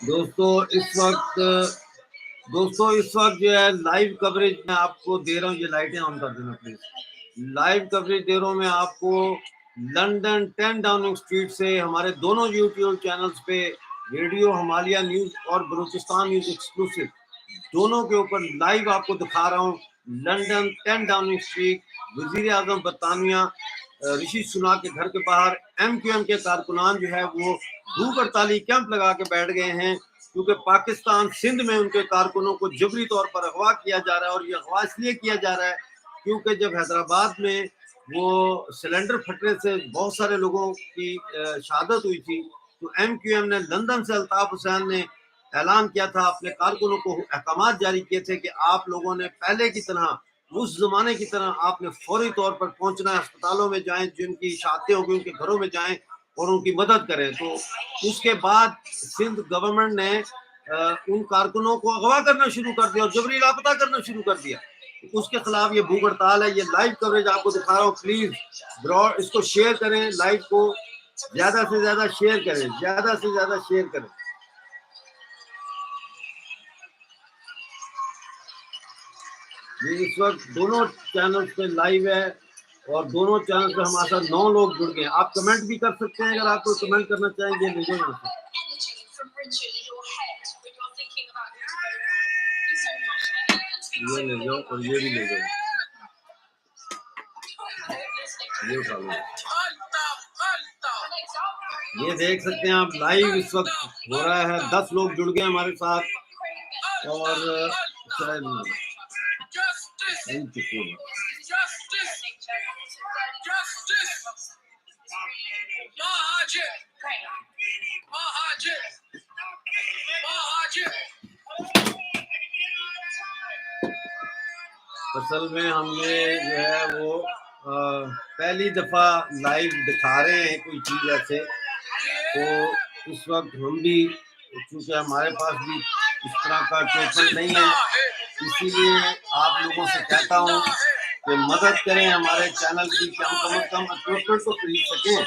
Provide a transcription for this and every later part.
دوستو اس وقت جو ہے لائیو کوریج میں آپ کو دے رہا ہوں. یہ لائٹیں آن کر دینا پلیز. لائیو کوریج دے رہا ہوں میں آپ کو لندن 10 ڈاؤننگ اسٹریٹ سے ہمارے دونوں یوٹیوب چینلز پہ ریڈیو ہمالیہ نیوز اور بلوچستان نیوز ایکسکلوسیو دونوں کے اوپر لائیو آپ کو دکھا رہا ہوں. لندن 10 ڈاؤننگ اسٹریٹ وزیر اعظم برطانیہ رشی سناک کے گھر کے باہر ایم کیو ایم کے کارکنان جو ہے وہ بھوک ہڑتالی کیمپ لگا کے بیٹھ گئے ہیں کیونکہ پاکستان سندھ میں ان کے کارکنوں کو جبری طور پر اغوا کیا جا رہا ہے. اور یہ اغوا اس لیے کیا جا رہا ہے کیونکہ جب حیدرآباد میں وہ سلنڈر پھٹنے سے بہت سارے لوگوں کی شہادت ہوئی تھی تو ایم کیو ایم نے لندن سے الطاف حسین نے اعلان کیا تھا, اپنے کارکنوں کو احکامات جاری کیے تھے کہ آپ لوگوں نے پہلے کی طرح اس زمانے کی طرح آپ نے فوری طور پر پہنچنا ہے, اسپتالوں میں جائیں, جن کی شہادتیں ہو گئی ان کے گھروں میں جائیں اور ان کی مدد کریں. تو اس کے بعد سندھ گورنمنٹ نے ان کارکنوں کو اغوا کرنا شروع کر دیا اور جبری لاپتہ کرنا شروع کر دیا. اس کے خلاف یہ بھوک ہڑتال ہے. یہ لائیو کوریج آپ کو دکھا رہا ہوں. پلیز براڈ اس کو شیئر کریں, لائیو کو زیادہ سے زیادہ شیئر کریں, زیادہ سے زیادہ شیئر کریں. یہ اس وقت دونوں چینل پہ لائیو ہے اور دونوں چینل پہ ہمارے ساتھ 9 لوگ جڑ گئے ہیں. آپ کمنٹ بھی کر سکتے ہیں اگر آپ کو کمنٹ کرنا چاہیں گے. لے جائیں یہ لے جاؤ اور یہ بھی لے جاؤ, یہ اٹھا لو. یہ دیکھ سکتے ہیں آپ لائیو اس وقت ہو رہا ہے. 10 لوگ جڑ گئے ہمارے ساتھ اور اصل میں ہم نے جو ہے وہ پہلی دفعہ لائیو دکھا رہے ہیں کوئی چیز ایسے, تو اس وقت ہم بھی چونکہ ہمارے پاس بھی اس طرح کا اکوپمنٹ نہیں ہے, اسی لیے آپ لوگوں سے کہتا ہوں کہ مدد کریں ہمارے چینل کی کہ ہم کم از کم اکوپمنٹ تو خرید سکیں.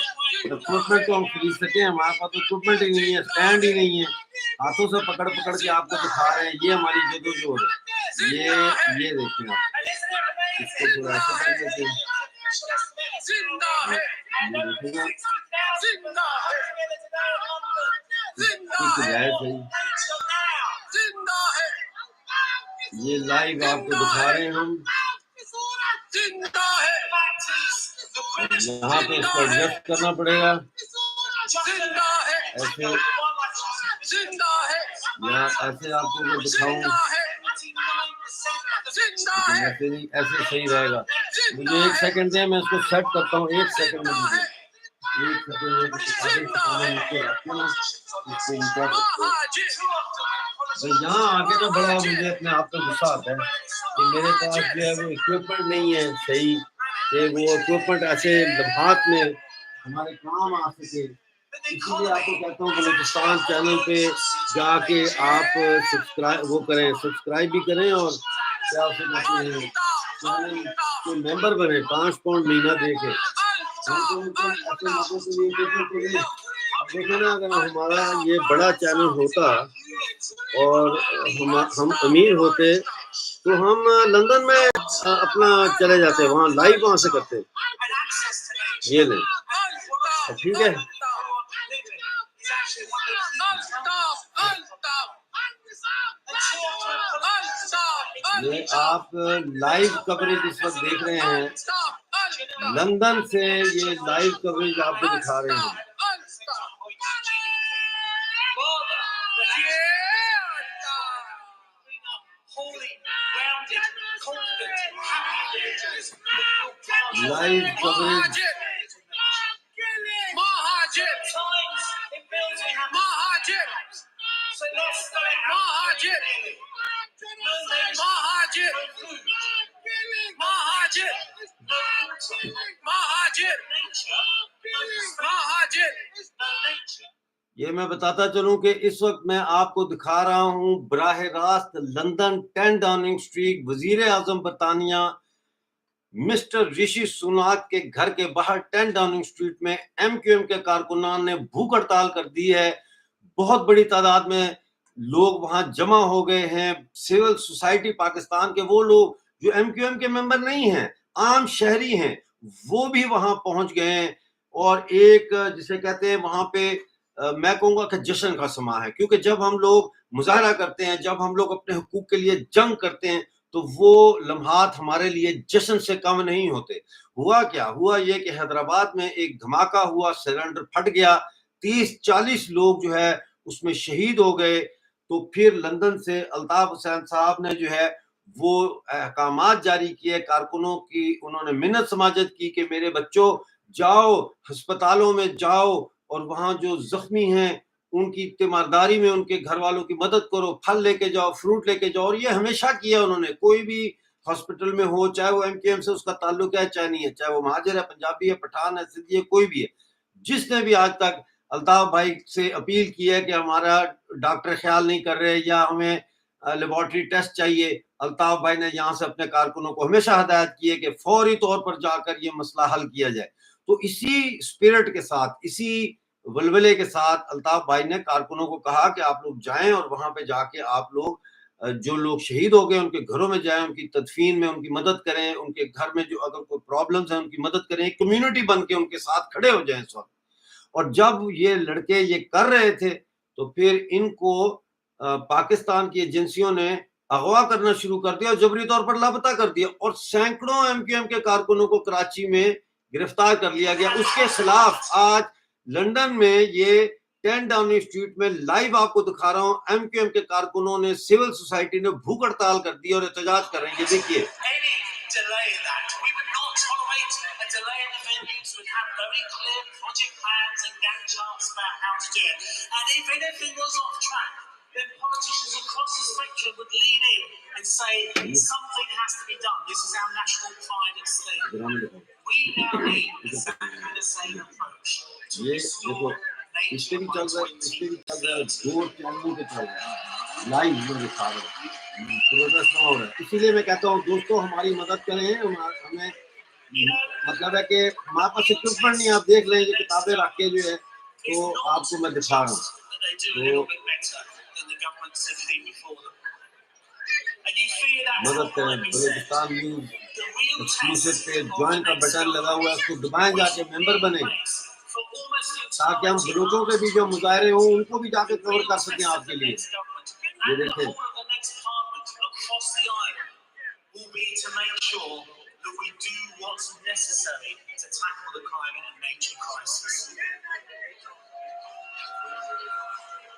اکوپمنٹ تو ہم خرید سکیں, ہمارے پاس اکوپمنٹ ہی نہیں ہے, اسٹینڈ ہی نہیں ہے, ہاتھوں سے پکڑ پکڑ کے آپ کو دکھا رہے ہیں. یہ ہماری جدوجہد ہے. یہ دیکھیں آپ اس کو تھوڑا ایسا کر لیتے ہیں. یہ لائیو آپ کو دکھا رہے ہیں ہم. یہاں پہ اس کو ایڈجسٹ کرنا پڑے گا ایسے, یہاں ایسے آپ کو میں دکھاؤں ایسے صحیح رہے گا. مجھے 1 سیکنڈ دیں, میں اس کو سیٹ کرتا ہوں. 1 سیکنڈ میں مجھے 1 سیکنڈ. یہاں آگے تو بڑا مجھے اپنے آپ پہ غصہ آتا ہے کہ میرے پاس جو ہے وہ اکوپمنٹ نہیں ہے صحیح کہ وہ اکوپمنٹ ایسے لمحات میں ہمارے کام آ سکے. اسی لیے آپ کو کہتا ہوں بلوچستان چینل پہ جا کے آپ سبسکرائب وہ کریں, سبسکرائب بھی کریں اور کیا اسے کہتے ہیں چینل کے ممبر بنے. 5 پاؤنڈ مہینہ دے کے دیکھیں نا. اگر ہمارا یہ بڑا چینل ہوتا اور ہم امیر ہوتے تو ہم لندن میں اپنا چلے جاتے, وہاں لائیو وہاں سے کرتے. یہ لیں ٹھیک ہے. یہ آپ لائیو کوریج اس وقت دیکھ رہے ہیں لندن سے. یہ لائیو کوریج آپ کو دکھا رہے ہیں. لائیو کوریج یہ میں بتاتا چلوں کہ اس وقت میں آپ کو دکھا رہا ہوں براہ راست لندن 10 ڈاؤننگ اسٹریٹ وزیر اعظم برطانیہ مسٹر رشی سناک کے گھر کے باہر 10 ڈاؤننگ اسٹریٹ میں ایم کیو ایم کے کارکنان نے بھوک ہڑتال کر دی ہے. بہت بڑی تعداد میں لوگ وہاں جمع ہو گئے ہیں. سول سوسائٹی پاکستان کے وہ لوگ جو ایم کیو ایم کے ممبر نہیں ہیں، عام شہری ہیں، وہ بھی وہاں پہنچ گئے ہیں. اور ایک جسے کہتے ہیں وہاں پہ میں کہوں گا کہ جشن کا سما ہے، کیونکہ جب ہم لوگ مظاہرہ کرتے ہیں، جب ہم لوگ اپنے حقوق کے لیے جنگ کرتے ہیں تو وہ لمحات ہمارے لیے جشن سے کم نہیں ہوتے. ہوا کیا؟ ہوا یہ کہ حیدرآباد میں ایک دھماکہ ہوا، سلنڈر پھٹ گیا، 30-40 لوگ جو ہے اس میں شہید ہو گئے. تو پھر لندن سے الطاف حسین صاحب نے جو ہے وہ احکامات جاری کیے کارکنوں کی. انہوں نے منت سماجت کی کہ میرے بچوں جاؤ ہسپتالوں میں جاؤ اور وہاں جو زخمی ہیں ان کی تیمارداری میں ان کے گھر والوں کی مدد کرو، پھل لے کے جاؤ، فروٹ لے کے جاؤ. اور یہ ہمیشہ کیا انہوں نے. کوئی بھی ہاسپٹل میں ہو، چاہے وہ ایم کیو ایم سے اس کا تعلق ہے چاہے نہیں ہے، چاہے وہ مہاجر ہے، پنجابی ہے، پٹھان ہے، سندھی ہے، کوئی بھی ہے، جس نے بھی آج تک الطاف بھائی سے اپیل کی ہے کہ ہمارا ڈاکٹر خیال نہیں کر رہے یا ہمیں لیبارٹری ٹیسٹ چاہیے، الطاف بھائی نے یہاں سے اپنے کارکنوں کو ہمیشہ ہدایت کی ہے کہ فوری طور پر جا کر یہ مسئلہ حل کیا جائے. تو اسی اسپرٹ کے ساتھ، اسی ولولے کے ساتھ الطاف بھائی نے کارکنوں کو کہا کہ آپ لوگ جائیں اور وہاں پہ جا کے آپ لوگ جو لوگ شہید ہو گئے ان کے گھروں میں جائیں، ان کی تدفین میں ان کی مدد کریں، ان کے گھر میں جو اگر کوئی پرابلمز ہیں ان کی مدد کریں، کمیونٹی بن کے ان کے ساتھ کھڑے ہو جائیں اس وقت. اور جب یہ لڑکے یہ کر رہے تھے تو پھر ان کو پاکستان کی ایجنسیوں نے اغوا کرنا شروع کر دیا اور جبری طور پر لاپتہ کر دیا، اور سینکڑوں ایم کیو ایم کے کارکنوں کو کراچی میں گرفتار کر لیا گیا. اس کے خلاف آج لندن میں یہ 10 ڈاؤننگ اسٹریٹ میں لائیو آپ کو دکھا رہا ہوں، ایم کیو ایم کے کارکنوں نے، سول سوسائٹی نے بھوک ہڑتال کر دی اور احتجاج کر رہے ہیں. یہ دیکھیے then politicians across the spectrum would lean in and say something has to be done. This is our national pride at stake. We now need exactly the same approach to restore nature by 2030. اسی لیے میں کہتا ہوں دوستو ہماری مدد کریں. ہمیں مطلب ہے کہ ہمارے پاس اکوپمنٹ نہیں، آپ دیکھ لیں یہ کتابیں رکھ کے جو ہے تو آپ کو میں دکھا رہا ہوں. مدد کریں. بلوچستان نیوز ایکسکلوسیو پہ جوائن کا بٹن لگا ہوا ہے، اس کو دبائیں، جا کے ممبر بنیں تاکہ ہم بلوچوں کے بھی جو مظاہرے ہوں ان کو بھی جا کے کور کر سکیں آپ کے لیے. یہ دیکھیں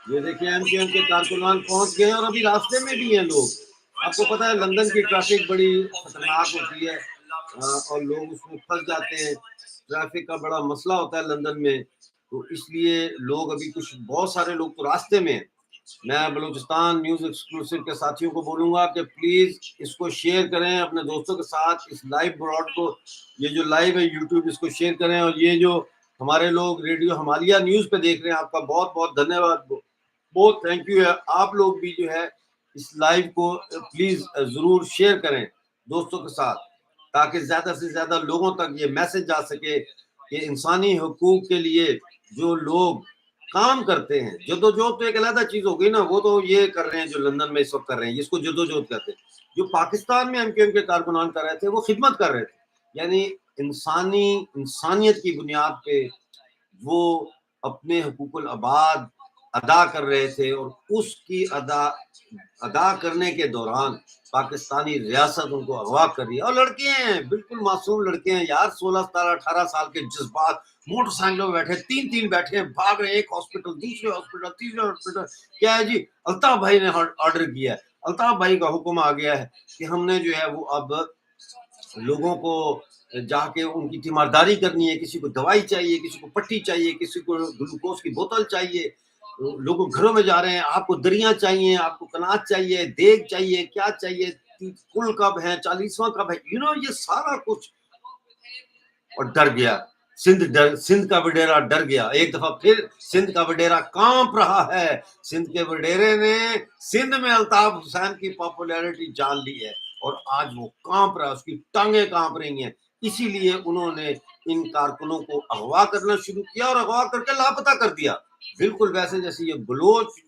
یہ دیکھیں ایم کیو ایم کے کارکنان پہنچ گئے اور ابھی راستے میں بھی ہیں لوگ. آپ کو پتا ہے لندن کی ٹریفک بڑی خطرناک ہوتی ہے اور لوگ اس میں پھنس جاتے ہیں. ٹریفک کا بڑا مسئلہ ہوتا ہے لندن میں، تو اس لیے لوگ ابھی بہت سارے لوگ تو راستے میں ہیں. میں بلوچستان نیوز ایکسکلوسیو کے ساتھیوں کو بولوں گا کہ پلیز اس کو شیئر کریں اپنے دوستوں کے ساتھ. اس لائیو براڈ کو، یہ جو لائیو ہے یوٹیوب، اس کو شیئر کریں. اور یہ جو ہمارے لوگ ریڈیو ہمالیہ نیوز پہ دیکھ رہے ہیں، آپ کا بہت بہت دھنیہ واد، بہت تھینک یو ہے. آپ لوگ بھی جو ہے اس لائیو کو پلیز ضرور شیئر کریں دوستوں کے ساتھ تاکہ زیادہ سے زیادہ لوگوں تک یہ میسج جا سکے کہ انسانی حقوق کے لیے جو لوگ کام کرتے ہیں. جدوجہد تو ایک علیحدہ چیز ہو گئی نا، وہ تو یہ کر رہے ہیں جو لندن میں اس وقت کر رہے ہیں، جس کو جدوجہد کہتے ہیں. جو پاکستان میں ایم کیو ایم کے کارکنان کر رہے تھے وہ خدمت کر رہے تھے، یعنی انسانیت کی بنیاد پہ وہ اپنے حقوق العباد ادا کر رہے تھے. اور اس کی ادا کرنے کے دوران پاکستانی ریاست ان کو اغوا کر رہی ہے. اور لڑکے ہیں، بالکل معصوم لڑکے ہیں یار، 16 17 18 سال کے جذبات، موٹر سائیکلوں میں بیٹھے، تین بیٹھے ہیں، بھاگ رہے، ایک ہاسپٹل دوسرے ہاسپٹل تیسرے ہاسپٹل. کیا ہے جی؟ الطاف بھائی نے آرڈر کیا ہے، الطاف بھائی کا حکم آ گیا ہے کہ ہم نے جو ہے وہ اب لوگوں کو جا کے ان کی تیمارداری کرنی ہے. کسی کو دوائی چاہیے، کسی کو پٹی چاہیے، کسی کو گلوکوز کی بوتل چاہیے. لوگوں گھروں میں جا رہے ہیں، آپ کو دریاں چاہیے، آپ کو کناج چاہیے، دیگ چاہیے، کیا چاہیے، کل کب ہے، 40واں کب ہے، یہ سارا کچھ. اور ڈر گیا سندھ کا وڈیرا ڈر گیا. ایک دفعہ پھر سندھ کا وڈیرا کانپ رہا ہے. سندھ کے وڈیرے نے سندھ میں الطاف حسین کی پاپولیرٹی جان لی ہے اور آج وہ کانپ رہا ہے, اس کی ٹانگیں کانپ رہی ہیں. اسی لیے انہوں نے ان کارکنوں کو اغوا کرنا شروع کیا اور اغوا کر کے لاپتہ کر دیا, بالکل ویسے جیسے یہ بلوچ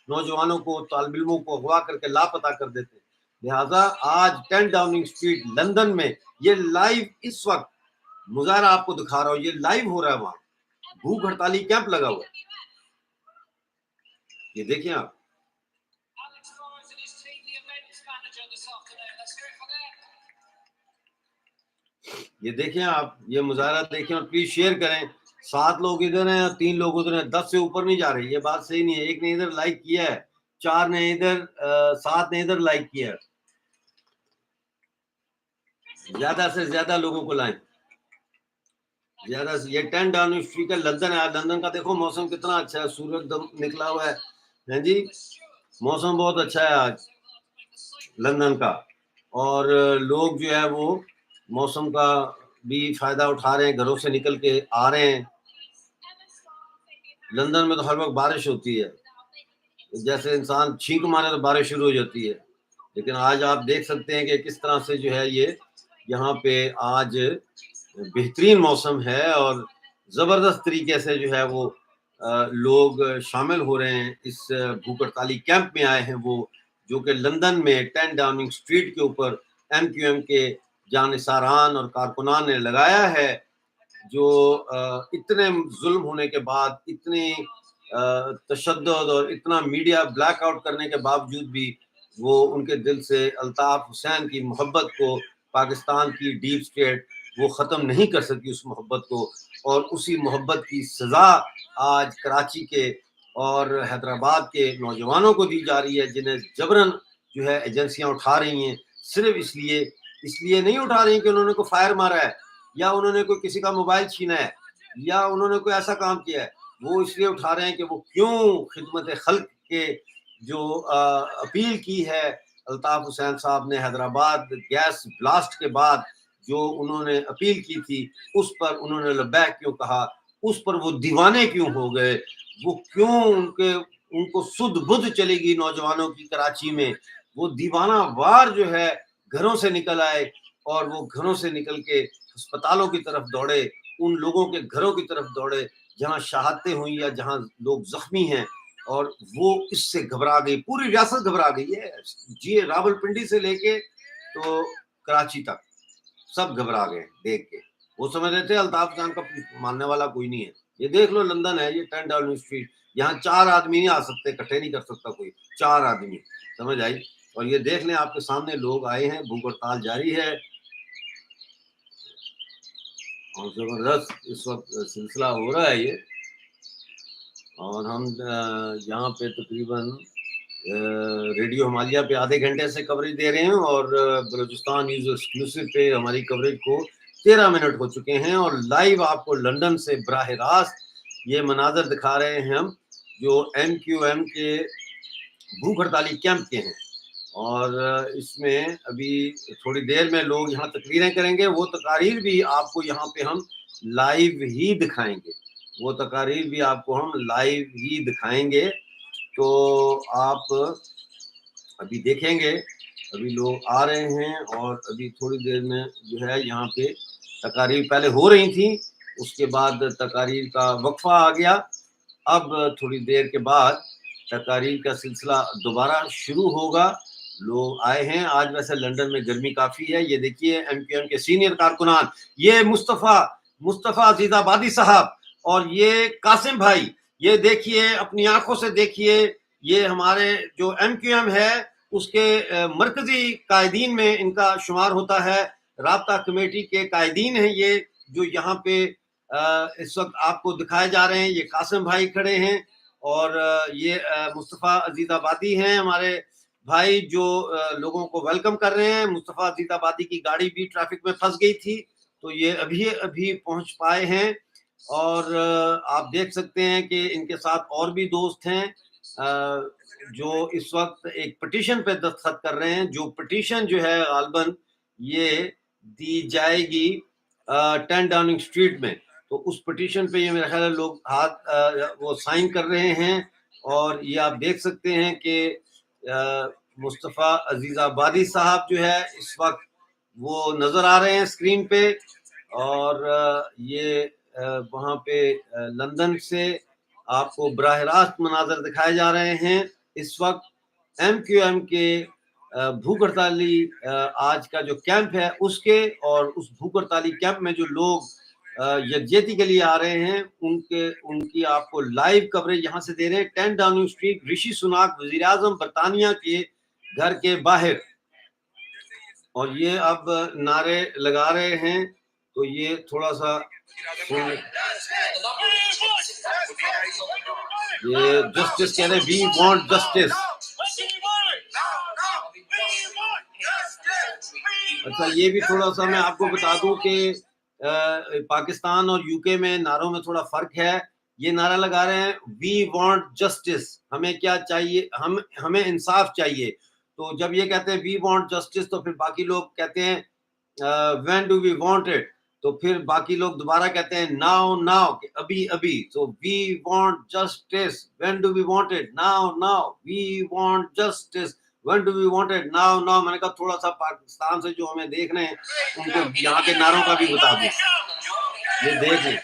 نوجوانوں کو, طالب علموں کو اغوا کر کے لاپتہ کر دیتے ہیں. لہذا آج 10 ڈاؤننگ اسٹریٹ لندن میں یہ لائیو اس وقت مظاہرہ آپ کو دکھا رہا ہوں, یہ لائیو ہو رہا ہے. وہاں بھوک ہڑتالی کیمپ لگا ہوا ہے, یہ دیکھیں آپ. یہ دیکھیں آپ, یہ مظاہرہ دیکھیں اور پلیز شیئر کریں. 7 لوگ ادھر ہیں اور 3 لوگ ادھر ہیں, 10 سے اوپر نہیں جا رہے. یہ بات صحیح نہیں ہے. ایک نے ادھر لائک کیا ہے, 4 نے ادھر, 7 نے ادھر لائک کیا ہے. زیادہ سے زیادہ لوگوں کو لائیں, زیادہ سے. یہ 10 ڈاؤننگ اسٹریٹ کا لندن ہے. لندن کا دیکھو موسم کتنا اچھا ہے, سورج دم نکلا ہوا ہے. ہاں جی, موسم بہت اچھا ہے آج لندن کا, اور لوگ جو ہے وہ موسم کا بھی فائدہ اٹھا رہے ہیں, گھروں سے نکل کے آ رہے ہیں. لندن میں تو ہر وقت بارش ہوتی ہے, جیسے انسان چھینک مارے تو بارش شروع ہو جاتی ہے. لیکن آج آپ دیکھ سکتے ہیں کہ کس طرح سے جو ہے یہ یہاں پہ آج بہترین موسم ہے, اور زبردست طریقے سے جو ہے وہ لوگ شامل ہو رہے ہیں. اس بھوک ہڑتالی کیمپ میں آئے ہیں وہ, جو کہ لندن میں 10 ڈاؤننگ اسٹریٹ کے اوپر MQM کے جانثاران اور کارکنان نے لگایا ہے, جو اتنے ظلم ہونے کے بعد, اتنی تشدد اور اتنا میڈیا بلیک آؤٹ کرنے کے باوجود بھی وہ ان کے دل سے الطاف حسین کی محبت کو, پاکستان کی ڈیپ اسٹیٹ وہ ختم نہیں کر سکی اس محبت کو. اور اسی محبت کی سزا آج کراچی کے اور حیدرآباد کے نوجوانوں کو دی جا رہی ہے, جنہیں جبراً جو ہے ایجنسیاں اٹھا رہی ہیں. صرف اس لیے نہیں اٹھا رہی کہ انہوں نے کوئی فائر مارا ہے, یا انہوں نے کوئی کسی کا موبائل چھینا ہے, یا انہوں نے کوئی ایسا کام کیا ہے. وہ اس لیے اٹھا رہے ہیں کہ وہ کیوں خدمت خلق کے جو اپیل کی ہے الطاف حسین صاحب نے حیدرآباد گیس بلاسٹ کے بعد, جو انہوں نے اپیل کی تھی, اس پر انہوں نے لبیک کیوں کہا, اس پر وہ دیوانے کیوں ہو گئے, وہ کیوں ان کو سدھ بدھ چلے گی نوجوانوں کی کراچی میں. وہ دیوانہ وار جو ہے گھروں سے نکل آئے, اور وہ گھروں سے نکل کے ہسپتالوں کی طرف دوڑے, ان لوگوں کے گھروں کی طرف دوڑے جہاں شہادتیں ہوئی یا جہاں لوگ زخمی ہیں. اور وہ اس سے گھبرا گئی, پوری ریاست گھبرا گئی ہے. جی, راول پنڈی سے لے کے تو کراچی تک سب گھبرا گئے دیکھ کے. وہ سمجھ رہے تھے الطاف جان کا ماننے والا کوئی نہیں ہے. یہ دیکھ لو لندن ہے, یہ 10 ڈاؤننگ اسٹریٹ, یہاں 4 آدمی نہیں آ سکتے, اکٹھے نہیں کر سکتا کوئی, 4 آدمی, سمجھ آئی. اور یہ دیکھ لیں آپ کے سامنے لوگ آئے ہیں, بھوک ہڑتال جاری ہے, اور زبردست اس وقت سلسلہ ہو رہا ہے یہ. اور ہم یہاں پہ تقریباً ریڈیو ہمالیہ پہ آدھے گھنٹے سے کوریج دے رہے ہیں, اور بلوچستان نیوز ایکسکلوسیو پہ ہماری کوریج کو 13 منٹ ہو چکے ہیں, اور لائیو آپ کو لندن سے براہ راست یہ مناظر دکھا رہے ہیں ہم, جو MQM کے بھوک ہڑتالی کیمپ کے ہیں. اور اس میں ابھی تھوڑی دیر میں لوگ یہاں تقریریں کریں گے. وہ تقاریر بھی آپ کو یہاں پہ ہم لائیو ہی دکھائیں گے, وہ تقاریر بھی آپ کو ہم لائیو ہی دکھائیں گے. تو آپ ابھی دیکھیں گے, ابھی لوگ آ رہے ہیں, اور ابھی تھوڑی دیر میں جو ہے یہاں پہ تقاریر پہلے ہو رہی تھیں, اس کے بعد تقاریر کا وقفہ آ گیا. اب تھوڑی دیر کے بعد تقاریر کا سلسلہ دوبارہ شروع ہوگا. لوگ آئے ہیں آج, ویسے لندن میں گرمی کافی ہے. یہ دیکھیے MQM کے سینئر کارکنان, یہ مصطفیٰ عزیز آبادی صاحب اور یہ قاسم بھائی, یہ دیکھیے اپنی آنکھوں سے دیکھیے. یہ ہمارے جو MQM ہے اس کے مرکزی قائدین میں ان کا شمار ہوتا ہے, رابطہ کمیٹی کے قائدین ہیں یہ, جو یہاں پہ اس وقت آپ کو دکھائے جا رہے ہیں. یہ قاسم بھائی کھڑے ہیں, اور یہ مصطفیٰ عزیز آبادی ہیں ہمارے بھائی, جو لوگوں کو ویلکم کر رہے ہیں. مصطفیٰ عزیز آبادی کی گاڑی بھی ٹریفک میں پھنس گئی تھی, تو یہ ابھی پہنچ پائے ہیں. اور آپ دیکھ سکتے ہیں کہ ان کے ساتھ اور بھی دوست ہیں جو اس وقت ایک پٹیشن پہ دستخط کر رہے ہیں. جو پٹیشن جو ہے غالباً یہ دی جائے گی 10 ڈاؤننگ اسٹریٹ میں. تو اس پٹیشن پہ یہ میرا خیال ہے لوگ ہاتھ وہ سائن کر رہے ہیں، اور یہ آپ دیکھ سکتے ہیں کہ مصطفیٰ عزیز آبادی صاحب جو ہے اس وقت وہ نظر آ رہے ہیں اسکرین پہ، اور یہ وہاں پہ لندن سے آپ کو براہ راست مناظر دکھائے جا رہے ہیں۔ اس وقت ایم کیو ایم کے بھوک ہڑتالی آج کا جو کیمپ ہے اس کے، اور اس بھوک ہڑتالی کیمپ میں جو لوگ یکجہتی کے لیے آ رہے ہیں ان کی آپ کو لائیو کوریج یہاں سے دے رہے ہیں۔ 10 ڈاؤننگ اسٹریٹ، رشی سناک وزیر اعظم برطانیہ کے گھر کے باہر، اور یہ اب نعرے لگا رہے ہیں، تو یہ تھوڑا سا یہ جسٹس کہہ رہے ہیں، وی وانٹ جسٹس۔ اچھا یہ بھی تھوڑا سا میں آپ کو بتا دوں کہ پاکستان اور یو کے میں نعروں میں تھوڑا فرق ہے۔ یہ نعرہ لگا رہے ہیں وی وانٹ جسٹس، ہمیں کیا چاہیے، ہمیں انصاف چاہیے۔ تو جب یہ کہتے ہیں وی وانٹ جسٹس تو پھر باقی لوگ کہتے ہیں when do we want it, تو پھر باقی لوگ دوبارہ کہتے ہیں ناؤ ناؤ، کہ ابھی ابھی۔ تو we want justice, when do we want it, now now, we want justice, when do we want it, now now. میں نے کہا تھوڑا سا پاکستان سے جو ہمیں دیکھ رہے ہیں ان کو یہاں کے نعروں کا بھی بتا دیں، یہ دیکھ لیں۔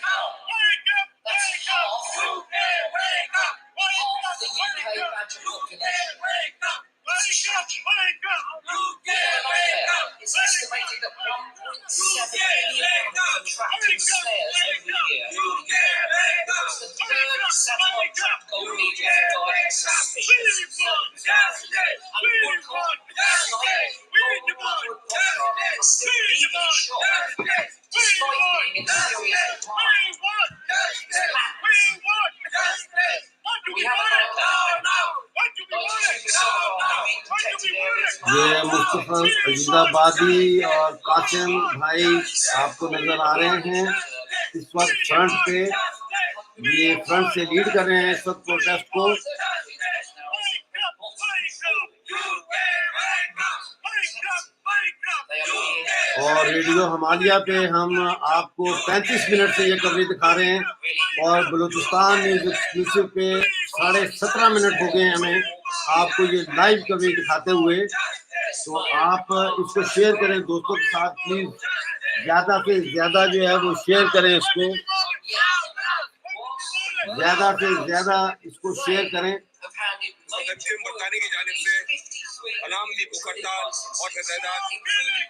یہ مصطفیٰ عزیز آبادی اور قاسم بھائی آپ کو نظر آ رہے ہیں اس وقت فرنٹ پہ، یہ فرنٹ سے لیڈ کر رہے ہیں اس وقت پروٹیسٹ کو۔ اور ریڈیو ہمالیہ پہ ہم آپ کو 35 منٹ سے یہ کوریج دکھا رہے ہیں، اور بلوچستان نیوز ایکسکلوسیو پہ 17.5 منٹ ہو گئے ہمیں آپ کو یہ لائیو کوریج دکھاتے ہوئے۔ تو آپ اس کو شیئر کریں دوستوں کے ساتھ پلیز، زیادہ سے زیادہ جو ہے وہ شیئر کریں اس کو، زیادہ سے زیادہ اس کو شیئر کریں۔ برطانیہ کی جانب سے علامتی بھوک ہڑتال اور تحریک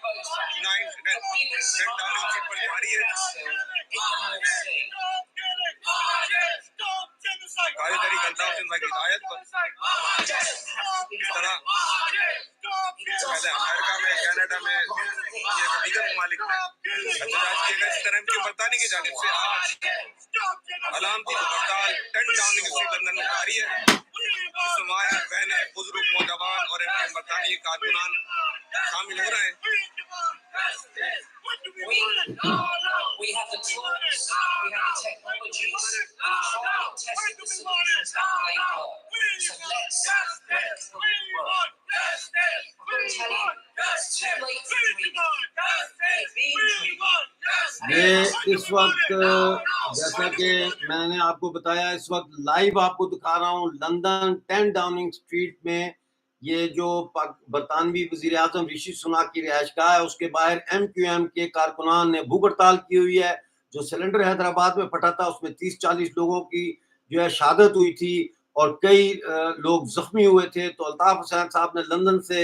پر جاری ہے۔ کاریگری کرتا ہوں کی ہدایت پر اس طرح پہلے امریکہ میں، کینیڈا میں، یہ دیگر ممالک میں احتجاج کیے گئے۔ اس طرح کی برطانیہ کی جانب سے آج علامتی بھوک ہڑتال 10 ڈاؤننگ اسٹریٹ لندن میں جاری ہے۔ اس میں مائیں، بہنیں، بزرگ، نوجوان اور ان کے برطانوی کارکنان شامل ہو رہے ہیں۔ We have the tools, we have the technologies, we tried and tested the solutions that they got. So let's make them work. I'm going to tell you, it's too late to dream. It's being dreamed. یہ اس وقت جیسا کہ میں نے آپ کو بتایا، اس وقت لائیو آپ کو دکھا رہا ہوں لندن 10 ڈاؤننگ اسٹریٹ میں، یہ جو برطانوی وزیر اعظم رشی سناک کی رہائش گاہ ہے اس کے باہر ایم کیو ایم کے کارکنان نے بھوک ہڑتال کی ہوئی ہے۔ جو سلنڈر حیدرآباد میں پھٹا تھا اس میں 30-40 لوگوں کی جو ہے شہادت ہوئی تھی، اور کئی لوگ زخمی ہوئے تھے۔ تو الطاف حسین صاحب نے لندن سے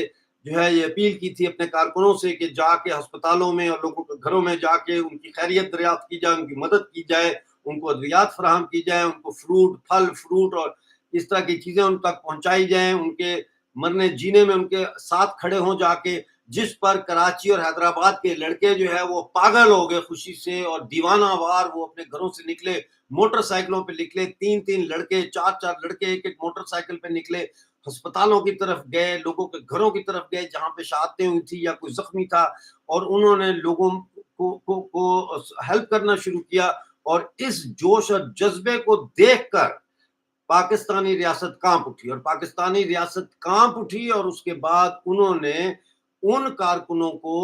جو ہے یہ اپیل کی تھی اپنے کارکنوں سے کہ جا کے ہسپتالوں میں اور لوگوں کے گھروں میں جا کے ان کی خیریت دریافت کی جائے، ان کی مدد کی جائے، ان کو ادویات فراہم کی جائے، ان کو پھل فروٹ اور اس طرح کی چیزیں ان تک پہنچائی جائیں، ان کے مرنے جینے میں ان کے ساتھ کھڑے ہوں جا کے۔ جس پر کراچی اور حیدرآباد کے لڑکے جو ہے وہ پاگل ہو گئے خوشی سے، اور دیوانہ وار وہ اپنے گھروں سے نکلے، موٹر سائیکلوں پہ نکلے، 3 لڑکے، 4 لڑکے ایک موٹر سائیکل پہ نکلے، ہسپتالوں کی طرف گئے، لوگوں کے گھروں کی طرف گئے جہاں پہ شہادتیں ہوئی تھی یا کوئی زخمی تھا، اور انہوں نے لوگوں کو ہیلپ کرنا شروع کیا۔ اور اس جوش اور جذبے کو دیکھ کر پاکستانی ریاست کانپ اٹھی، اور پاکستانی ریاست کانپ اٹھی، اور اس کے بعد انہوں نے ان کارکنوں کو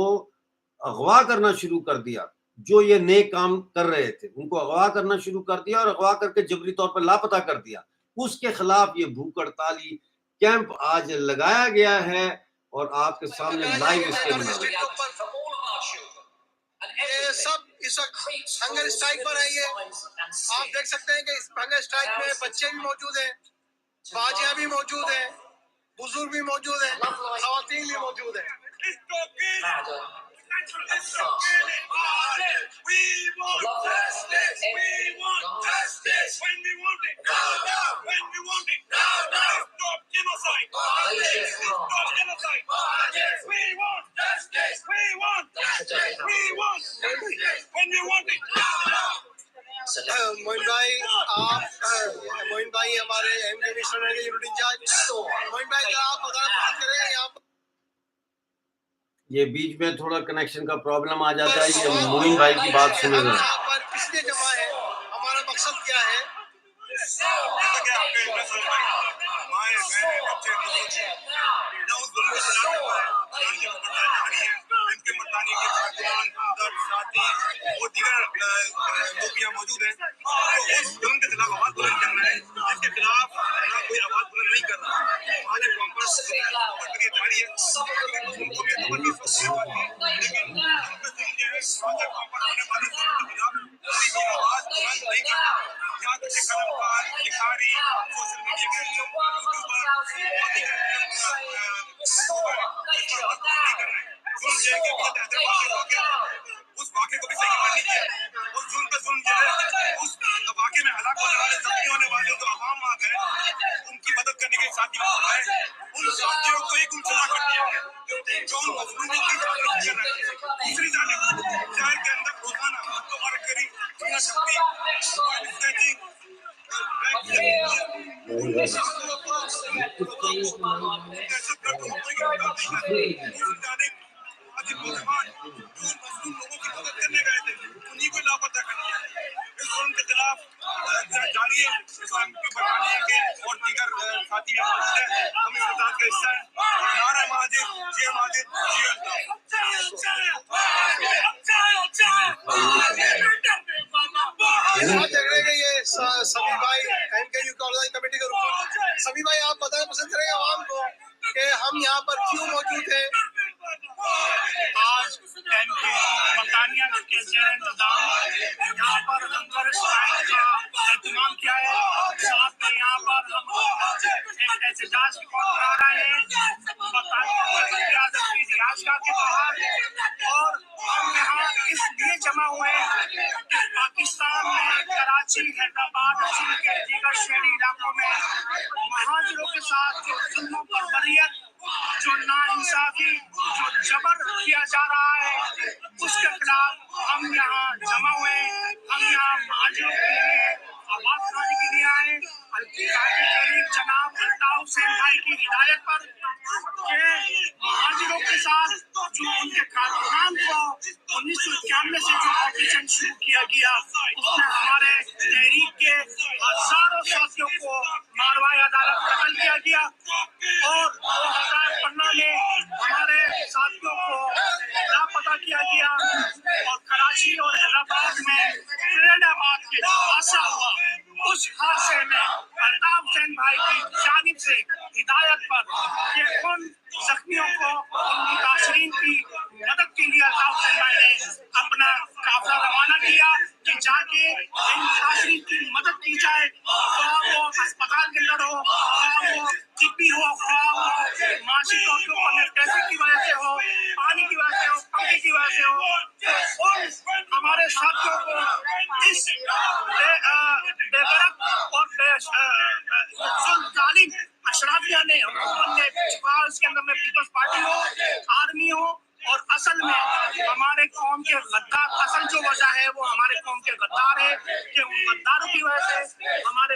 اغوا کرنا شروع کر دیا جو یہ نیک کام کر رہے تھے، ان کو اغوا کرنا شروع کر دیا اور اغوا کر کے جبری طور پر لاپتہ کر دیا. اس کے خلاف یہ بھوک ہڑتالی کیمپ آج لگایا گیا ہے اور آپ کے سامنے لائیو اس کے یہ سب اس وقت ہنگر اسٹرائک پر ہے. یہ آپ دیکھ سکتے ہیں کہ اس ہنگر اسٹرائک میں بچے بھی موجود ہیں، باجیاں بھی موجود ہیں، بزرگ بھی موجود ہیں، خواتین بھی موجود ہیں. موہن بھائی، موہن بھائی ہمارے ایم کے مشنر کے یونٹ انچارج. موہن بھائی آپ بتانا پسند کریں گے؟ یہاں پر یہ بیچ میں تھوڑا کنیکشن کا پرابلم آ جاتا ہے. یہ مومن بھائی کی بات سنیں گا. یہاں پر کس لیے جمع ہے، ہمارا مقصد کیا ہے؟ موجود ہیں اس ظلم کے خلاف آواز بلند کرنا ہے، جس کے خلاف نہ کوئی آواز بلند نہیں کر رہا. آج ایک کانفرنس جاری اس واقعے کو بھی صحیح کرنی چاہیے. اس ظلم پہ ظلم جو ہے، اس واقعے میں ہلاک ہونے والے، زخمی ہونے والے جو عوام آ گئے، ان کی مدد کرنے کے ساتھی آئے، ان ساتھیوں کو ایک سزا کر دیا گیا جو ان مظلوموں کی حفاظت کر رہے ہیں. دوسری جانب شہر کے اندر روزانہ ہمارے قریب نوجوان جو مظلوم لوگوں کی مدد کرنے گئے تھے، انہیں کو لاپتہ کر دیا. اس ظلم کے خلاف جاری ہے. اسلام کی برطانیہ کے اور دیگر ساتھی ہیں موجود ہیں، ہم اس اقدام کا حصہ ہیں. نعرہ مہاجر جے مہاجر یہ سبھی بھائی ایم کے یو کمیٹی کے رکن. سبھی بھائی آپ بتانا پسند کریں گے عوام کو کہ ہم یہاں پر کیوں موجود ہیں؟ آج ایم کے برطانیہ کے زیر انتظام یہاں پر ہنگر اسٹرائک کا اہتمام کیا ہے. ساتھ میں یہاں پر ہم ایک احتجاج کرا رہے ہیں برطانیہ کی رہائشگاہ کے باہر، اور ہم یہاں اس لیے جمع ہوئے کہ پاکستان میں کراچی، حیدرآباد اور کے دیگر شہری علاقوں میں مہاجروں کے ساتھ جو ظلموں پر بریت، جو ناانصافی، جو جبر کیا جا رہا ہے، اس کے خلاف ہم یہاں جمع ہوئے. ہم یہاں مہاجروں کے لیے آواز اٹھانے کے لیے آئے. جناب الطاف حسین بھائی کی ہدایت پر کہ مہاجروں کے ساتھ جو ان کے کارکنان کو 1991 سے جو آپریشن شروع کیا گیا، اس میں ہمارے تحریک کے ہزاروں ساتھیوں کو ماروائے عدالت قتل کیا گیا، اور 2015 میں ہمارے ساتھیوں کو لاپتہ کیا گیا، اور کراچی اور حیدرآباد میں ٹریڈ آباد کے حادثہ ہوا. اس حادثے میں الطاف حسین بھائی کی جانب سے ہدایت پر کہ ان زخمیوں کو، ان متاثرین کی مدد کے لیے الطاف حسین بھائی نے اپنا قافلہ روانہ کیا کہ جا کے ان متاثرین کی مدد کی جائے، خواہ وہ ہسپتال کے اندر ہو، خواہ وہ طبی ہو، خواہ وہ معاشی طور کے اوپر ٹریفک کی وجہ سے ہو، پانی کی وجہ سے ہو، پنکھے کی وجہ سے ہو. اور ہمارے ساتھیوں کو اس بے غیرت اور ظالم اشرافیہ نے، حکومت نے، اس کے اندر میں پیپلز پارٹی ہو، آرمی ہو، اور اصل میں ہمارے قوم کے غدار، اصل جو وجہ ہے وہ ہمارے قوم کے غدار ہے کہ ان غداروں کی وجہ سے ہمارے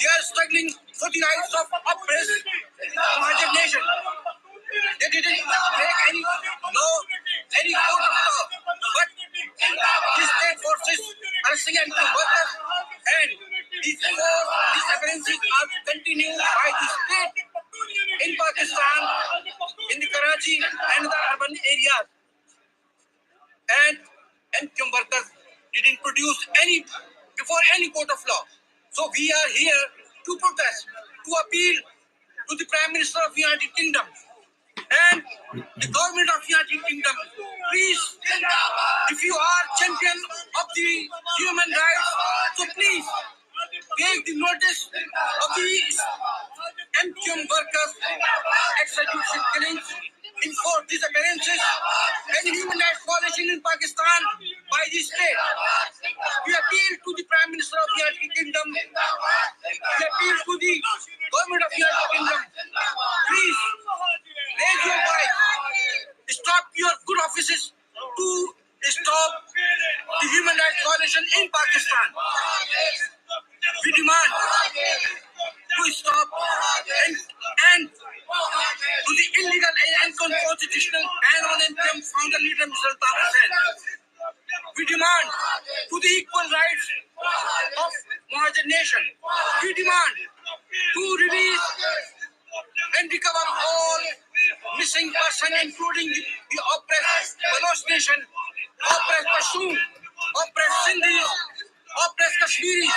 They are struggling for the rights of oppressed Muhajir nation. They didn't break any law, any code of law, but the state forces are arresting workers, and these offences are continued by the state in Pakistan, in the Karachi and the urban areas. And MQM workers didn't produce before any court of law. So we are here to protest, to appeal to the Prime Minister of the United Kingdom and the government of the United Kingdom. Please, if you are champion of the human rights, so please take the notice of these MQM workers' extrajudicial killings, enforce disappearances, and human rights violation in Pakistan by the state. We appeal to the Prime Minister of the United Kingdom. We appeal to the government of the United Kingdom. Please raise your voice. Stop your good offices to stop the human rights violation in Pakistan. We demand to stop and to the illegal and unconstitutional ban on MQM founder leader Mr. Altaf Hussain. We demand to the equal rights of Muhajir nation. We demand to release and recover all missing persons, including the oppressed Baloch nation, oppressed Pashtun, oppressed Sindhis, oppressed Kashmiris.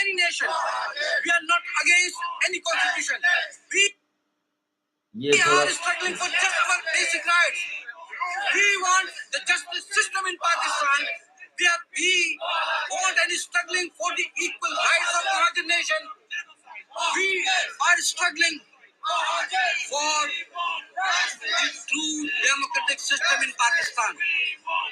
Any nation, we are not against any constitution. We are struggling for just our basic rights. We want the justice system in Pakistan. We want and is struggling for the equal rights of the Muhajir nation. We are struggling for the true democratic system in Pakistan.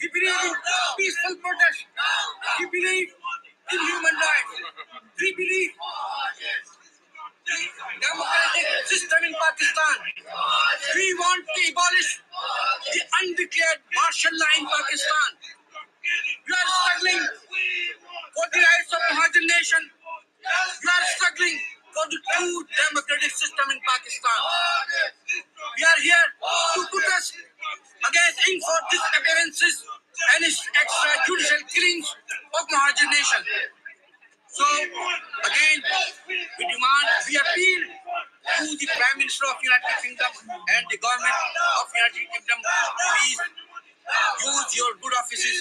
We believe in peaceful protest. We believe in human rights. We believe democratic system in Pakistan. We want to abolish the undeclared martial law in Pakistan. We are struggling for the rights of the Muslim nation. We are struggling for the true democratic system in Pakistan. We are here to protest against enforced disappearances and extrajudicial killings of Muslim nation. So, again, we appeal to the Prime Minister of United Kingdom and the government of United Kingdom, please use your good offices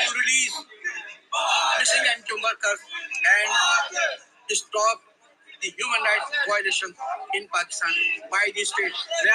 to release missing NGO workers and to stop the human rights violation in Pakistan by the state.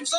NGO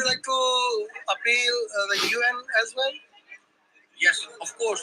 you like to appeal the UN as well? Yes, of course.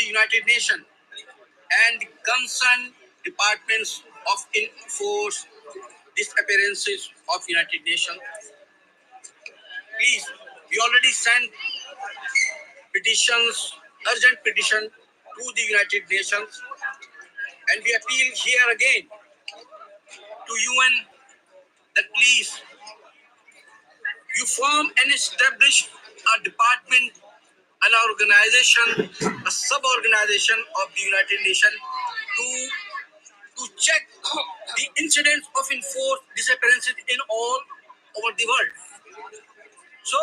the United Nations and concerned departments of enforced disappearances of United Nations. Please, we already sent petitions, urgent petition to the United Nations, and we appeal here again to UN that please, you form and establish a department, an organization, a sub-organization of the United Nations to check the incidents of enforced disappearances in all over the world. So,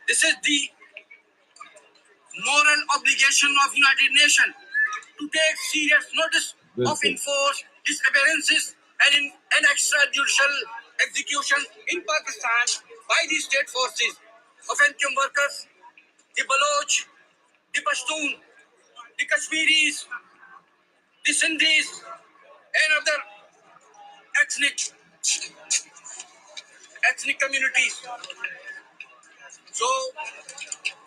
this is the moral obligation of United Nations to take serious notice of enforced disappearances and extrajudicial execution in Pakistan by the state forces of NGO workers, the Baloch, the Pashtun, the Kashmiris, the Sindhis, and other ethnic communities. So,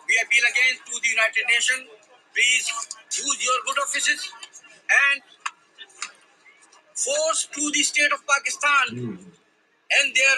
we appeal again to the United Nations, please use your good offices and force to the state of Pakistan and their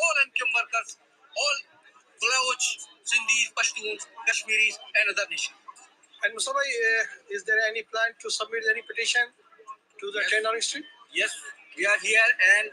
all NGO workers, all Baloch, Sindhis, Pashtuns, Kashmiris and other nations. And Mustafa, is there any plan to submit any petition to the 10 Downing Street? Yes, we are here and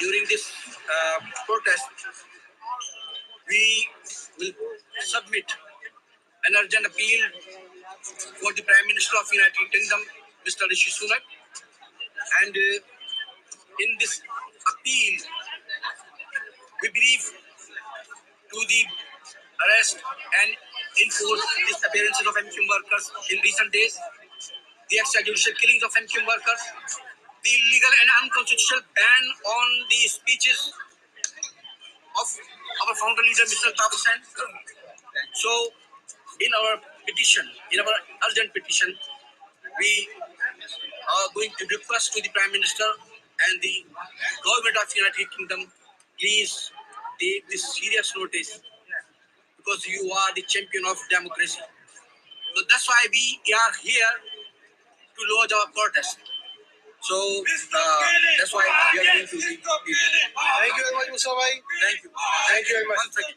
during this protest, we will submit an urgent appeal for the Prime Minister of United Kingdom, Mr. Rishi Sunak, and in this appeal, we brief to the arrest and enforced disappearances of NGO workers in recent days, the extrajudicial killings of NGO workers, the illegal and unconstitutional ban on the speeches of our founder leader, Mr. Altaf Hussain. So, in our petition, in our urgent petition, we are going to request to the Prime Minister and the government of the United Kingdom, please take this serious notice because you are the champion of democracy. So that's why we are here to lodge our protest. So that's why we are going to be. Thank you very much, Mustafa bhai. Thank you. Thank you very much. Once again.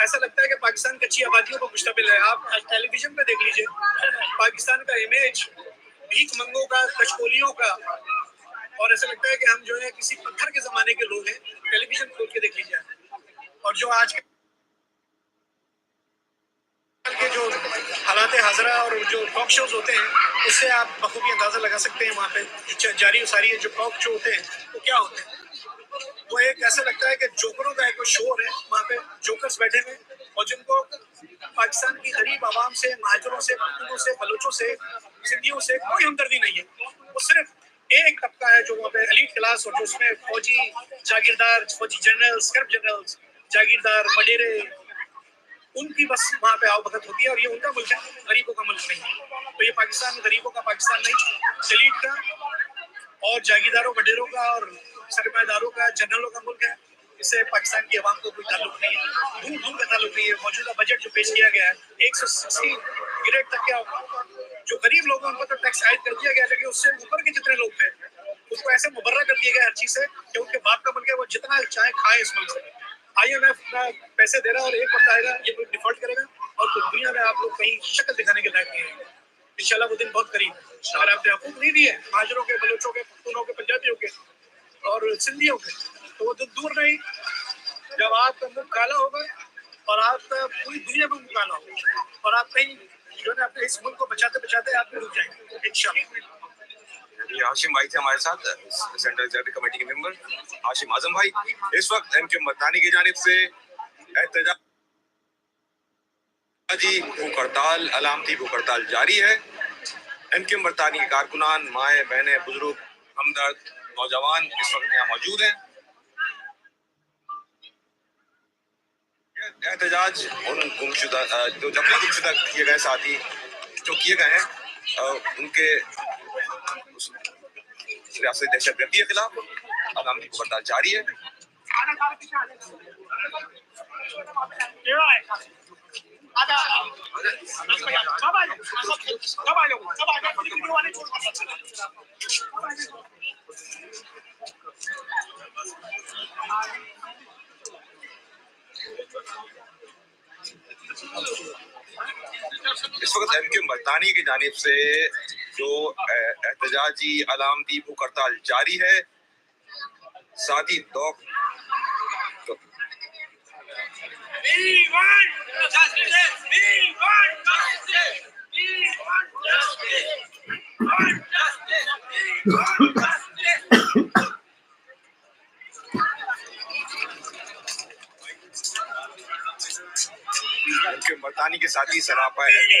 ایسا لگتا ہے کہ پاکستان کچی آبادیوں پر مشتمل ہے. آپ ٹیلی vision پہ دیکھ لیجیے پاکستان کا امیج بھیک منگوں کا, کچکولیوں کا, اور ایسا لگتا ہے کہ ہم جو ہے کسی پتھر کے زمانے کے لوگ ہیں. ٹیلی ویژن کھول کے دیکھ لیجیے. اور جو آج کے جو حالات حاضرہ اور جو ٹاک شوز ہوتے ہیں اس سے آپ بخوبی اندازہ لگا سکتے ہیں وہاں پہ جاری و ساری جو ٹاک شو ہوتے ہیں وہ کیا ہوتے ہیں. وہ ایک ایسا لگتا ہے کہ جوکروں کا ایک شور ہے وہاں پہ, جوکرز بیٹھے ہوئے اور جن کو پاکستان کی غریب عوام سے, مہاجروں سے, پختونوں سے, بلوچوں سے, سندھیوں سے کوئی ہمدردی نہیں ہے. وہ صرف ایک طبقہ ہے جو وہاں پہ ایلیٹ کلاس, اور جو اس میں فوجی جاگیردار, فوجی جنرلز, کرب جنرلز, جاگیردار, وڈیرے, ان کی بس وہاں پہ آؤ بھگت ہوتی ہے. اور یہ ان کا ملک ہے, غریبوں کا ملک نہیں. تو یہ پاکستان غریبوں کا پاکستان نہیں, ایلیٹ کا اور جاگیرداروں, وڈیروں کا اور سرمایہ داروں کا, جنرلوں کا ملک ہے. اس سے پاکستان کی عوام کو کوئی تعلق نہیں ہے, دور دور کا تعلق نہیں ہے. موجودہ بجٹ جو پیش کیا گیا ہے 180 گریڈ تک کیا جو غریب لوگ ہیں ان کو تو ٹیکس عائد کر دیا گیا, لیکن اس سے اوپر کے جتنے لوگ تھے اس کو ایسے مبرہ کر دیا گیا ہر چیز سے کہ ان کے باپ کا ملک ہے, وہ جتنا چاہے کھائے اس ملک سے. آئی ایم ایف پیسے دے رہا ہے اور ایک وقت آئے گا یہ ملک ڈیفالٹ کرے گا اور دنیا میں آپ لوگ کہیں شکل دکھانے کے لائق نہیں ہیں. انشاءاللہ وہ دن بہت قریب ہے. اگر آپ نے حقوق نہیں دیے مہاجروں کے, بلوچوں کے, پختونوں کے, پنجابیوں کے اور سندھیوں کے, تو وہ دن دور نہیں جب آپ کا منہ کالا ہوگا اور آپ کا پوری دنیا میں منہ کالا ہوگا اور آپ کہیں جو ہے اپنے اس ملک کو بچاتے بچاتے آپ بھی رک جائیں گے انشاءاللہ. یہ ہاشم بھائی تھے ہمارے ساتھ, سینٹرل ایگزیکٹو کمیٹی کے ممبر ہاشم اعظم بھائی. اس وقت ایم کیو متانی کی جانب سے احتجاجی بھوک ہڑتال, علامتی بھوک ہڑتال جاری ہے. ایم کیو متانی کے کارکنان, مائیں بہنیں, بزرگ, ہمدرد, نوجوان اس وقت یہاں موجود ہیں. احتجاج ان گمشدہ جو جبری گمشدہ کیے گئے ساتھی جو کیے گئے ہیں ان کے ریاستی دہشت گردی کے خلاف عوامی بھوک ہڑتال جاری ہے. اس وقت ایم کیو ملتانی کی جانب سے جو احتجاجی علامتی بھوک ہڑتال جاری ہے, ساتھ ہی ان کے ملتانی کے ساتھی سراپا ہے.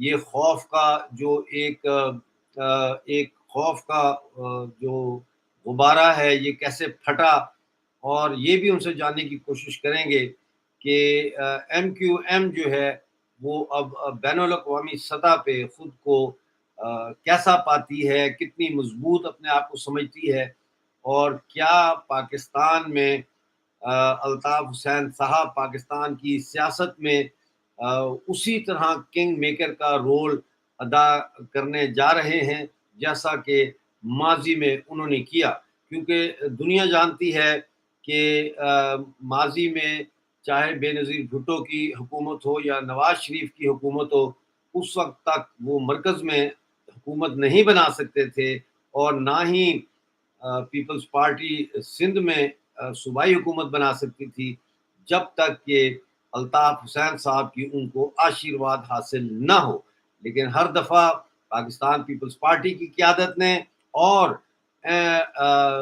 یہ خوف کا جو ایک خوف کا جو غبارہ ہے یہ کیسے پھٹا، اور یہ بھی ان سے جاننے کی کوشش کریں گے کہ ایم کیو ایم جو ہے وہ اب بین الاقوامی سطح پہ خود کو کیسا پاتی ہے، کتنی مضبوط اپنے آپ کو سمجھتی ہے، اور کیا پاکستان میں الطاف حسین صاحب پاکستان کی سیاست میں اسی طرح کنگ میکر کا رول ادا کرنے جا رہے ہیں جیسا کہ ماضی میں انہوں نے کیا. کیونکہ دنیا جانتی ہے کہ ماضی میں چاہے بے نظیر بھٹو کی حکومت ہو یا نواز شریف کی حکومت ہو، اس وقت تک وہ مرکز میں حکومت نہیں بنا سکتے تھے، اور نہ ہی پیپلز پارٹی سندھ میں صوبائی حکومت بنا سکتی تھی جب تک کہ الطاف حسین صاحب کی ان کو آشیرواد حاصل نہ ہو. لیکن ہر دفعہ پاکستان پیپلز پارٹی کی قیادت نے اور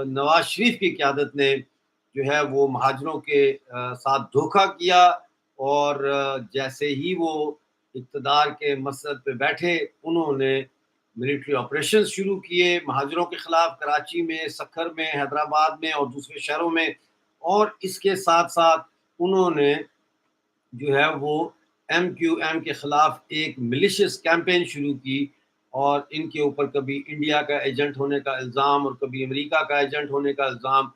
نواز شریف کی قیادت نے جو ہے وہ مہاجروں کے ساتھ دھوکہ کیا، اور جیسے ہی وہ اقتدار کے مسند پہ بیٹھے انہوں نے ملٹری آپریشن شروع کیے مہاجروں کے خلاف، کراچی میں، سکھر میں، حیدرآباد میں اور دوسرے شہروں میں. اور اس کے ساتھ ساتھ انہوں نے جو ہے وہ ایم کیو ایم کے خلاف ایک ملیشیس کیمپین شروع کی، اور ان کے اوپر کبھی انڈیا کا ایجنٹ ہونے کا الزام اور کبھی امریکہ کا ایجنٹ ہونے کا الزام،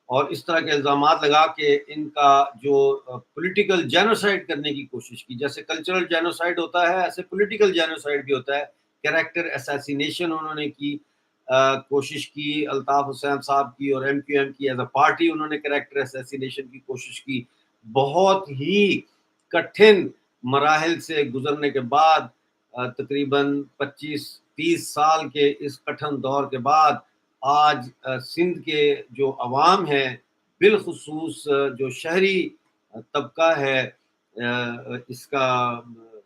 اور اس طرح کے الزامات لگا کے ان کا جو پولیٹیکل جینوسائڈ کرنے کی کوشش کی. جیسے کلچرل جینوسائڈ ہوتا ہے ایسے پولیٹیکل جینوسائڈ بھی ہوتا ہے. کریکٹر اسیسینیشن انہوں نے کی کوشش کی الطاف حسین صاحب کی، اور ایم کیو ایم کی ایز اے پارٹی انہوں نے کریکٹر اسیسینیشن کی کوشش کی. بہت ہی کٹھن مراحل سے گزرنے کے بعد تقریباً 25-30 سال کے اس کٹھن دور کے بعد آج سندھ کے جو عوام ہے، بالخصوص جو شہری طبقہ ہے اس کا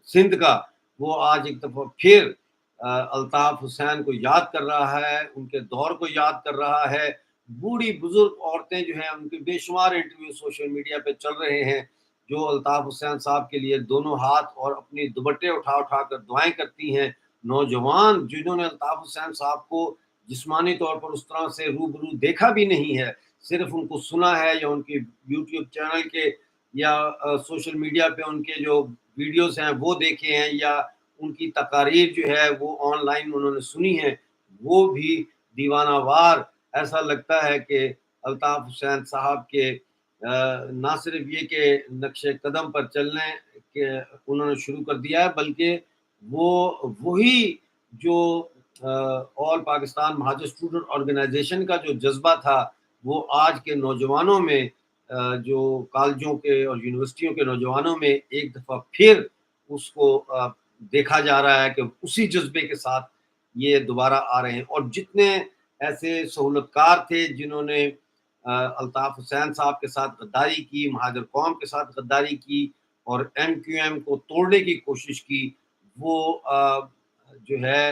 سندھ کا، وہ آج ایک دفعہ پھر الطاف حسین کو یاد کر رہا ہے، ان کے دور کو یاد کر رہا ہے. بوڑھی بزرگ عورتیں جو ہیں ان کے بے شمار انٹرویو سوشل میڈیا پہ چل رہے ہیں جو الطاف حسین صاحب کے لیے دونوں ہاتھ اور اپنی دوپٹے اٹھا کر دعائیں کرتی ہیں. نوجوان جنہوں نے الطاف حسین صاحب کو جسمانی طور پر اس طرح سے روبرو دیکھا بھی نہیں ہے، صرف ان کو سنا ہے یا ان کے یوٹیوب چینل کے یا سوشل میڈیا پہ ان کے جو ویڈیوز ہیں وہ دیکھے ہیں، یا ان کی تقاریر جو ہے وہ آن لائن انہوں نے سنی ہے، وہ بھی دیوانہ وار ایسا لگتا ہے کہ الطاف حسین صاحب کے نہ صرف یہ کہ نقش قدم پر چلنے کے انہوں نے شروع کر دیا ہے، بلکہ وہی جو آل پاکستان مہاجر اسٹوڈنٹ آرگنائزیشن کا جو جذبہ تھا وہ آج کے نوجوانوں میں، جو کالجوں کے اور یونیورسٹیوں کے نوجوانوں میں ایک دفعہ پھر اس کو دیکھا جا رہا ہے کہ اسی جذبے کے ساتھ یہ دوبارہ آ رہے ہیں. اور جتنے ایسے سہولت کار تھے جنہوں نے الطاف حسین صاحب کے ساتھ غداری کی، مہاجر قوم کے ساتھ غداری کی اور ایم کیو ایم کو توڑنے کی کوشش کی، وہ جو ہے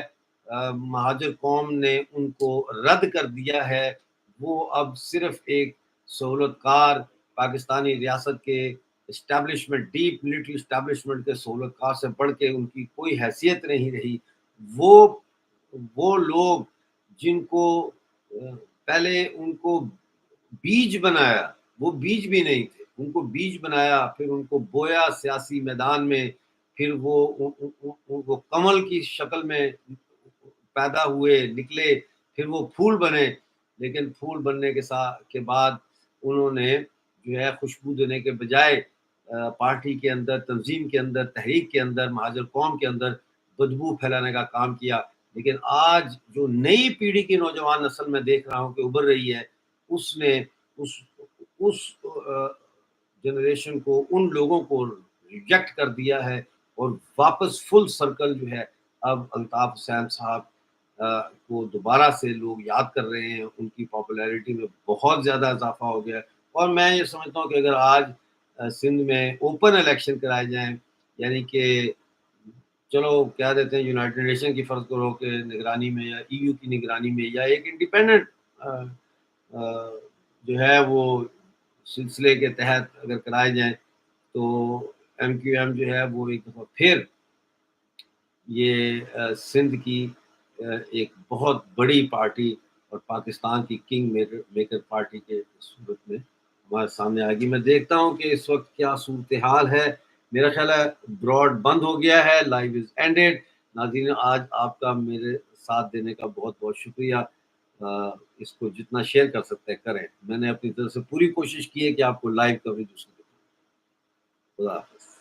مہاجر قوم نے ان کو رد کر دیا ہے. وہ اب صرف ایک سہولت کار پاکستانی ریاست کے اسٹیبلشمنٹ، ڈیپ ملٹری اسٹیبلشمنٹ کے سہولت کار سے بڑھ کے ان کی کوئی حیثیت نہیں رہی. وہ لوگ جن کو پہلے ان کو بیج بنایا، وہ بیج بھی نہیں تھے، ان کو بیج بنایا، پھر ان کو بویا سیاسی میدان میں، پھر وہ کمل کی شکل میں پیدا ہوئے، نکلے، پھر وہ پھول بنے. لیکن پھول بننے کے بعد انہوں نے جو ہے خوشبو دینے کے بجائے پارٹی کے اندر، تنظیم کے اندر، تحریک کے اندر، مہاجر قوم کے اندر بدبو پھیلانے کا کام کیا. لیکن آج جو نئی پیڑھی کی نوجوان نسل میں دیکھ رہا ہوں کہ ابھر رہی ہے، اس نے اس جنریشن کو، ان لوگوں کو ریجیکٹ کر دیا ہے، اور واپس فل سرکل جو ہے اب الطاف حسین صاحب کو دوبارہ سے لوگ یاد کر رہے ہیں. ان کی پاپولیرٹی میں بہت زیادہ اضافہ ہو گیا ہے. اور میں یہ سمجھتا ہوں کہ اگر آج سندھ میں اوپن الیکشن کرائے جائیں، یعنی کہ چلو کیا دیتے ہیں یونائٹڈ نیشن کی فرض کرو کہ نگرانی میں یا ای یو کی نگرانی میں، یا ایک انڈیپینڈنٹ جو ہے وہ سلسلے کے تحت اگر کرائے جائیں، تو ایم کیو ایم جو ہے وہ ایک دفعہ پھر یہ سندھ کی ایک بہت بڑی پارٹی اور پاکستان کی کنگ میکر پارٹی کے صورت میں ہمارے سامنے آئے گی. میں دیکھتا ہوں کہ اس وقت کیا صورتحال ہے. میرا خیال ہے براڈ بند ہو گیا ہے. لائیو از اینڈیڈ. ناظرین آج آپ کا میرے ساتھ دینے کا بہت بہت شکریہ. اس کو جتنا شیئر کر سکتے ہیں کریں. میں نے اپنی طرف سے پوری کوشش کی ہے کہ آپ کو لائیو کوریج اس کو دکھاؤں. خدا حافظ.